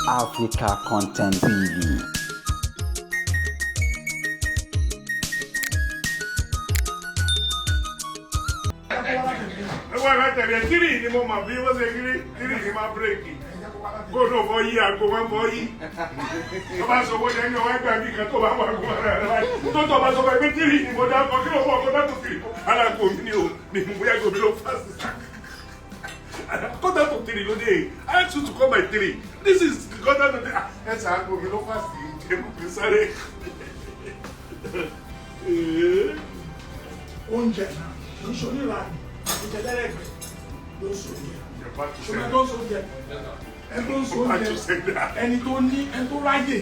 Africa Content TV. Kiri ni mo ma bí wọ́n ṣe kiri ni ma bírèkì kó náà fọ yí àgbo wọn fọ yí tó bá sọ wọ́n jẹ́ ní ọwọ́ ẹgbẹ́ mi kan tó bá wà gbọ́n rẹ̀ rẹ̀ tó tó bá sọ pé kiri ni mo dá kọ́ kí ló fọ́ ọkọ̀ dátò kiri alákò mi ni o ni mo bóyá gbòmí ló fà sí kọ́ dátò kiri ló dé I ask you to come by 3 this is kọ́ dátò kiri ẹ sà gbòmí ló fà sí jẹ́mu kì í sáré. Oúnjẹ ìṣòro ìlànà ìjẹlẹrẹgbẹ ló sọ yẹ ṣùgbọ́n tó ń sọ yẹ ẹni tó ń sọ yẹ ẹni tó ní ẹni tó ráyè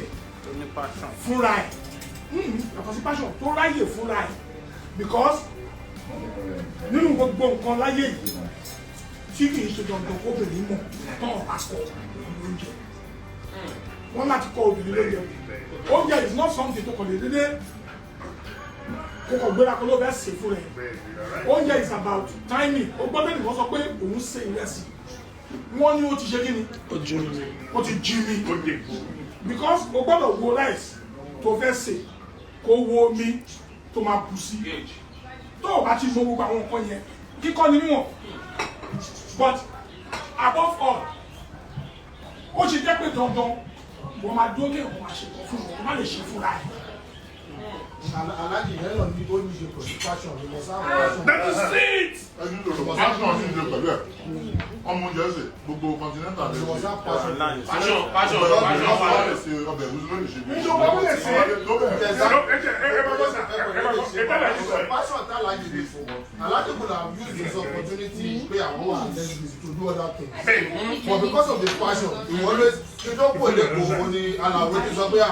fúnra ẹ̀ yàtọ̀ sí passion tó ráyè fúnra ẹ̀ because nínú gbogbo nǹkan láyé yìí tí kì í ṣe dandan obìnrin mọ̀ tán àkọ́ oúnjẹ wọ́n láti kọ́ obìnrin lóúnjẹ oúnjẹ is not something tó kọ̀ lè dédé kókò gbéra kó ló bẹ́ sè fún rẹ̀ oúnjẹ is about timing ó gbọ́dọ̀ nìkan sọ pé òun ṣe ìrẹsì wọ́n ní ó ti ṣe kí ni ó ti jí mi because ó gbọ́dọ̀ wo rice tó fẹ́ sè kó wo omi tó máa bù sí tó o bá ti mọ gbogbo àwọn nǹkan yẹn kíkọ́ ni níwọ̀n but above all ó ṣe jẹ́ pé dandan wọ́n máa dúró kí ẹ̀kọ́ máa ṣe kọ́ fún wọn má lè ṣe fúnra ẹ̀. Alaji yẹn lọ ní ó ní ṣe pẹ̀lú fashion ní mo sáà fashion. That is it. Ẹni tó lọ fashion ní ìdílé pẹ̀lú ẹ̀. Ọmọ oúnjẹ ṣe gbogbo continental lè ṣe. Fashion. Ṣe ọbẹ̀ ìwúsí lónìí ṣe bí. Ìjọba wọlé sí. Fashion tá Alaji dey for. Alaji could have used this opportunity pé àwọn wà to do other things. But because of the fashion, he always ṣe tó kó lè kó o ní aláwọ̀ tí sọ pé à.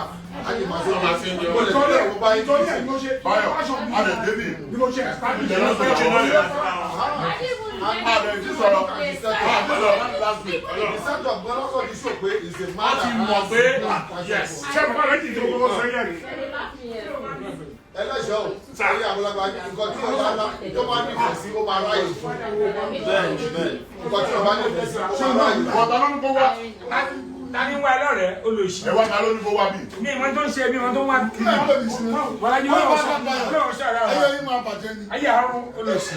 Ajé máa ṣe máa ṣe ń jẹ wọlé tó lè wọ báyìí tó ṣe Báyọ̀ adẹ̀ débì. Ìjọba fẹ́ ṣe náà yẹn. Adẹ̀ ti sọ̀rọ̀. The set of God also dey show pé is a man that mọ̀ pé ṣé bàbá rẹ̀ ti dìbò kókó sẹ́yìn rẹ̀. Elesho ayé àgbàlagbà nǹkan tí ọba ńlá tó bá nífẹ̀ẹ́ sí ó máa ráyè fún nǹkan tí ọba nífẹ̀ẹ́ sí ó máa ráyè fún. Ọ̀tá ló ń kó wá. Tani wá lọ́rẹ̀ olóṣì. Ẹ wá ta ló ń kó wá bí. Ní ìmọ̀ tó ń ṣe bí wọn tó ń wá kiri. Wọ́n á yí wọ́n sọ̀rọ̀. Ayé yín máa bàjẹ́ ni. Ayé àrùn olóṣì.